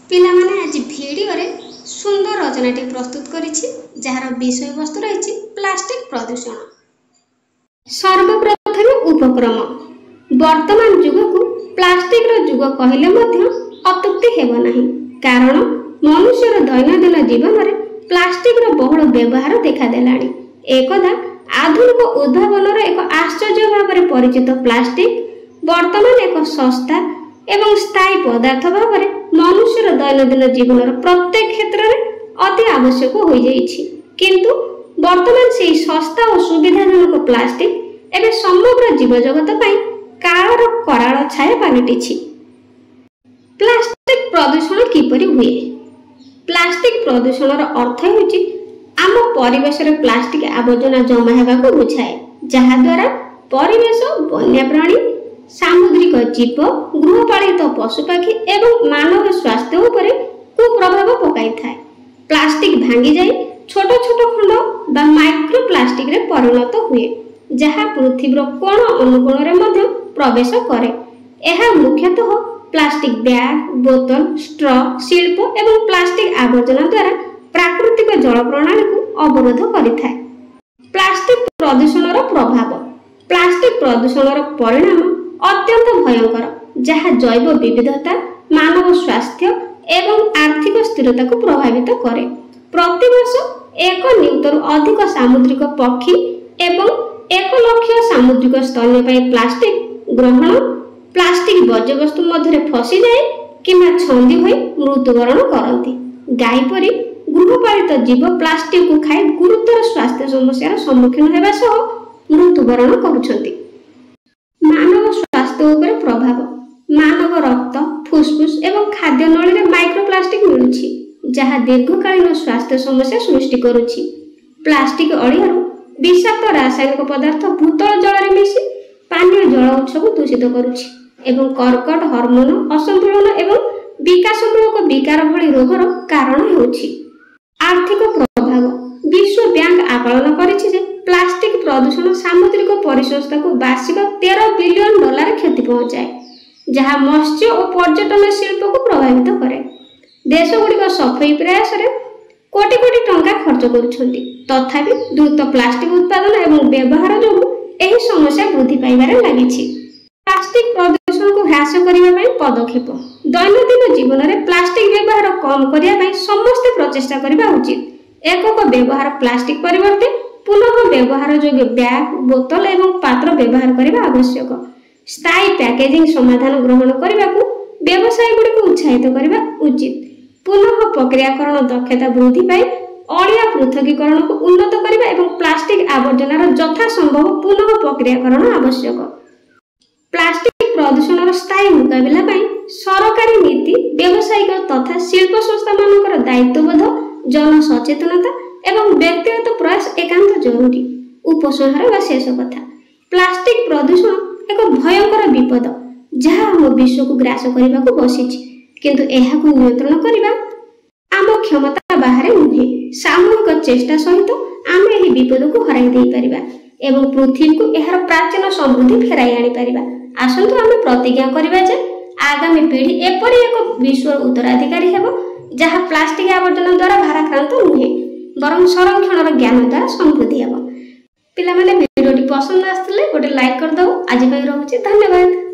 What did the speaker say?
ପିଲାମାନେ ଆଜି ଭିଡ଼ିଓରେ ସୁନ୍ଦର ରଚନାଟି ପ୍ରସ୍ତୁତ କରିଛି ଯାହାର ବିଷୟବସ୍ତୁ ରହିଛି ପ୍ଲାଷ୍ଟିକ ପ୍ରଦୂଷଣ। ସର୍ବପ୍ରଥମେ ଉପକ୍ରମ। ବର୍ତ୍ତମାନ ଯୁଗକୁ ପ୍ଲାଷ୍ଟିକର ଯୁଗ କହିଲେ ମଧ୍ୟ ଅତ୍ୟୁକ୍ତି ହେବ ନାହିଁ, କାରଣ ମନୁଷ୍ୟର ଦୈନନ୍ଦିନ ଜୀବନରେ ପ୍ଲାଷ୍ଟିକର ବହୁଳ ବ୍ୟବହାର ଦେଖାଦେଲାଣି। ଏକଦା ଆଧୁନିକ ଉଦ୍ଭାବନର ଏକ ଆଶ୍ଚର୍ଯ୍ୟ ଭାବରେ ପରିଚିତ ପ୍ଲାଷ୍ଟିକ ବର୍ତ୍ତମାନ ଏକ ଶସ୍ତା ଏବଂ ସ୍ଥାୟୀ ପଦାର୍ଥ ଭାବରେ ମନୁଷ୍ୟର ଦୈନନ୍ଦିନ ଜୀବନର ପ୍ରତ୍ୟେକ କ୍ଷେତ୍ରରେ ଅତି ଆବଶ୍ୟକ ହୋଇଯାଇଛି। କିନ୍ତୁ ବର୍ତ୍ତମାନ ସେହି ଶସ୍ତା ଓ ସୁବିଧାଜନକ ପ୍ଲାଷ୍ଟିକ ଏବେ ସମଗ୍ର ଜୀବଜଗତ ପାଇଁ କାଳର କରାଳ ଛାୟା ପାଲଟିଛି। ପ୍ଲାଷ୍ଟିକ ପ୍ରଦୂଷଣ କିପରି ହୁଏ? ପ୍ଲାଷ୍ଟିକ ପ୍ରଦୂଷଣର ଅର୍ଥ ହେଉଛି ଆମ ପରିବେଶରେ ପ୍ଲାଷ୍ଟିକ ଆବର୍ଜନା ଜମା ହେବାକୁ ବୁଝାଏ, ଯାହାଦ୍ୱାରା ପରିବେଶ, ବନ୍ୟପ୍ରାଣୀ, ସାମୁଦ୍ରିକ ଜୀବ, ଗୃହପାଳିତ ପଶୁପକ୍ଷୀ ଏବଂ ମାନବ ସ୍ୱାସ୍ଥ୍ୟ ଉପରେ କୁପ୍ରଭାବ ପକାଇଥାଏ। ପ୍ଲାଷ୍ଟିକ ଭାଙ୍ଗିଯାଇ ଛୋଟ ଛୋଟ ଖଣ୍ଡ ବା ମାଇକ୍ରୋ ପ୍ଲାଷ୍ଟିକରେ ପରିଣତ ହୁଏ, ଯାହା ପୃଥିବୀର କୋଣ ଅନୁକୋଣରେ ମଧ୍ୟ ପ୍ରବେଶ କରେ। ଏହା ମୁଖ୍ୟତଃ ପ୍ଲାଷ୍ଟିକ ବ୍ୟାଗ, ବୋତଲ, ଷ୍ଟ୍ର, ଶିଳ୍ପ ଏବଂ ପ୍ଲାଷ୍ଟିକ ଆବର୍ଜନା ଦ୍ୱାରା ପ୍ରାକୃତିକ ଜଳ ପ୍ରଣାଳୀକୁ ଅବରୋଧ କରିଥାଏ। ପ୍ଲାଷ୍ଟିକ ପ୍ରଦୂଷଣର ପ୍ରଭାବ। ପ୍ଲାଷ୍ଟିକ ପ୍ରଦୂଷଣର ପରିଣାମ ଅତ୍ୟନ୍ତ ଭୟଙ୍କର, ଯାହା ଜୈବ ବିବିଧତା, ମାନବ ସ୍ୱାସ୍ଥ୍ୟ ଏବଂ ଆର୍ଥିକ ସ୍ଥିରତାକୁ ପ୍ରଭାବିତ କରେ। ପ୍ରତିବର୍ଷ 1 ନିୟୁତରୁ ଅଧିକ ସାମୁଦ୍ରିକ ପକ୍ଷୀ ଏବଂ 1 ଲକ୍ଷ ସାମୁଦ୍ରିକ ସ୍ତନ୍ୟପାୟୀ ପ୍ଲାଷ୍ଟିକ ଗ୍ରହଣ, ପ୍ଲାଷ୍ଟିକ ବର୍ଜ୍ୟବସ୍ତୁ ମଧ୍ୟରେ ଫସିଯାଏ କିମ୍ବା ଛନ୍ଦି ହୋଇ ମୃତ୍ୟୁବରଣ କରନ୍ତି। ଗାଈ ପରି ଗୃହପାଳିତ ଜୀବ ପ୍ଲାଷ୍ଟିକକୁ ଖାଇ ଗୁରୁତର ସ୍ୱାସ୍ଥ୍ୟ ସମସ୍ୟାର ସମ୍ମୁଖୀନ ହେବା ସହ ମୃତ୍ୟୁବରଣ କରୁଛନ୍ତି। ମାନବ ସ୍ୱାସ୍ଥ୍ୟ ଉପରେ ପ୍ରଭାବ। ମାନବ ରକ୍ତ, ଫୁସଫୁସ ଏବଂ ଖାଦ୍ୟ ନଳୀରେ ମାଇକ୍ରୋପ୍ଲାଷ୍ଟିକ ମିଳୁଛି, ଯାହା ଦୀର୍ଘକାଳୀନ ସ୍ୱାସ୍ଥ୍ୟ ସମସ୍ୟା ସୃଷ୍ଟି କରୁଛି। ପ୍ଲାଷ୍ଟିକ ଅଳିଆରୁ ବିଷାକ୍ତ ରାସାୟନିକ ପଦାର୍ଥ ଭୂତଳ ଜଳରେ ମିଶି ପାନୀୟ ଜଳ ଉତ୍ସକୁ ଦୂଷିତ କରୁଛି ଏବଂ କର୍କଟ, ହର୍ମୋନ ଅସନ୍ତୁଳନ ଏବଂ ବିକାଶମୂଳକ ବିକାର ଭଳି ରୋଗର କାରଣ ହେଉଛି। ଆର୍ଥିକ ପ୍ରଭାବ। ବିଶ୍ୱ ବ୍ୟାଙ୍କ ଆକଳନ କରିଛି ଯେ ପ୍ଲାଷ୍ଟିକ ପ୍ରଦୂଷଣ ସାମୁଦ୍ରିକ ପରିସଂସ୍ଥାକୁ ବାର୍ଷିକ $13 ବିଲିୟନ କ୍ଷତି ପହଞ୍ଚାଏ, ଯାହା ମତ୍ସ୍ୟ ଓ ପର୍ଯ୍ୟଟନ ଶିଳ୍ପକୁ ପ୍ରଭାବିତ କରେ। ଦେଶଗୁଡ଼ିକ ସଫେଇ ପ୍ରୟାସରେ କୋଟି କୋଟି ଟଙ୍କା ଖର୍ଚ୍ଚ କରୁଛନ୍ତି, ତଥାପି ଦ୍ରୁତ ପ୍ଲାଷ୍ଟିକ ଉତ୍ପାଦନ ଏବଂ ବ୍ୟବହାର ଯୋଗୁଁ ଏହି ସମସ୍ୟା ବୃଦ୍ଧି ପାଇବାରେ ଲାଗିଛି। ପ୍ଲାଷ୍ଟିକ ପ୍ରଦୂଷଣକୁ ହ୍ରାସ କରିବା ପାଇଁ ପଦକ୍ଷେପ। ଦୈନନ୍ଦିନ ଜୀବନରେ ପ୍ଲାଷ୍ଟିକ ବ୍ୟବହାର କମ୍ କରିବା ପାଇଁ ସମସ୍ତେ ପ୍ରଚେଷ୍ଟା କରିବା ଉଚିତ। ଏକକ ବ୍ୟବହାର ପ୍ଲାଷ୍ଟିକ ପରିବର୍ତ୍ତେ ପୁନଃ ବ୍ୟବହାର ଯୋଗ୍ୟ ବ୍ୟାଗ, ବୋତଲ ଏବଂ ପାତ୍ର ବ୍ୟବହାର କରିବା ଆବଶ୍ୟକ। ସ୍ଥାୟୀ ପ୍ୟାକେଜିଂ ସମାଧାନ ଗ୍ରହଣ କରିବାକୁ ବ୍ୟବସାୟୀଗୁଡ଼ିକୁ ଉତ୍ସାହିତ କରିବା ଉଚିତ। ପୁନଃ ପ୍ରକ୍ରିୟାକରଣ ଦକ୍ଷତା ବୃଦ୍ଧି ପାଇଁ ଅଳିଆ ପୃଥକୀକରଣକୁ ଉନ୍ନତ କରିବା ଏବଂ ପ୍ଲାଷ୍ଟିକ ଆବର୍ଜନାର ଯଥାସମ୍ଭବ ପୁନଃ ପ୍ରକ୍ରିୟାକରଣ ଆବଶ୍ୟକ। ପ୍ଲାଷ୍ଟିକ ପ୍ରଦୂଷଣର ସ୍ଥାୟୀ ମୁକାବିଲା ପାଇଁ ସରକାରୀ ନୀତି, ବ୍ୟବସାୟିକ ତଥା ଶିଳ୍ପ ସଂସ୍ଥାମାନଙ୍କର ଦାୟିତ୍ୱବୋଧ, ଜନସଚେତନତା ଏବଂ ବ୍ୟକ୍ତିଗତ ପ୍ରୟାସ ଏକାନ୍ତ ଜରୁରୀ। ଉପସଂହାର ବା ଶେଷ କଥା। ପ୍ଲାଷ୍ଟିକ ପ୍ରଦୂଷଣ ଏକ ଭୟଙ୍କର ବିପଦ, ଯାହା ଆମ ବିଶ୍ୱକୁ ଗ୍ରାସ କରିବାକୁ ବସିଛି, କିନ୍ତୁ ଏହାକୁ ନିୟନ୍ତ୍ରଣ କରିବା ଆମ କ୍ଷମତା ବାହାରେ ନୁହେଁ। ସାମୂହିକ ଚେଷ୍ଟା ସହିତ ଆମେ ଏହି ବିପଦକୁ ହରାଇ ଦେଇପାରିବା ଏବଂ ପୃଥିବୀକୁ ଏହାର ପ୍ରାଚୀନ ସମୃଦ୍ଧି ଫେରାଇ ଆଣିପାରିବା। ଆସନ୍ତୁ ଆମେ ପ୍ରତିଜ୍ଞା କରିବା ଯେ ଆଗାମୀ ପିଢ଼ି ଏପରି ଏକ ବିଶ୍ୱର ଉତ୍ତରାଧିକାରୀ ହେବ, ଯାହା ପ୍ଲାଷ୍ଟିକ ଆବର୍ଜନା ଦ୍ୱାରା ଭାରାକ୍ରାନ୍ତ ନୁହେଁ, ବରଂ ସଂରକ୍ଷଣର ଜ୍ଞାନ ଦ୍ୱାରା ସମୃଦ୍ଧି ହେବ। ପିଲାମାନେ ଭିଡ଼ିଓଟି ପସନ୍ଦ ଆସିଥିଲେ ଗୋଟେ ଲାଇକ୍ କରିଦେବ। ଆଜି ପାଇଁ ରହୁଛି, ଧନ୍ୟବାଦ।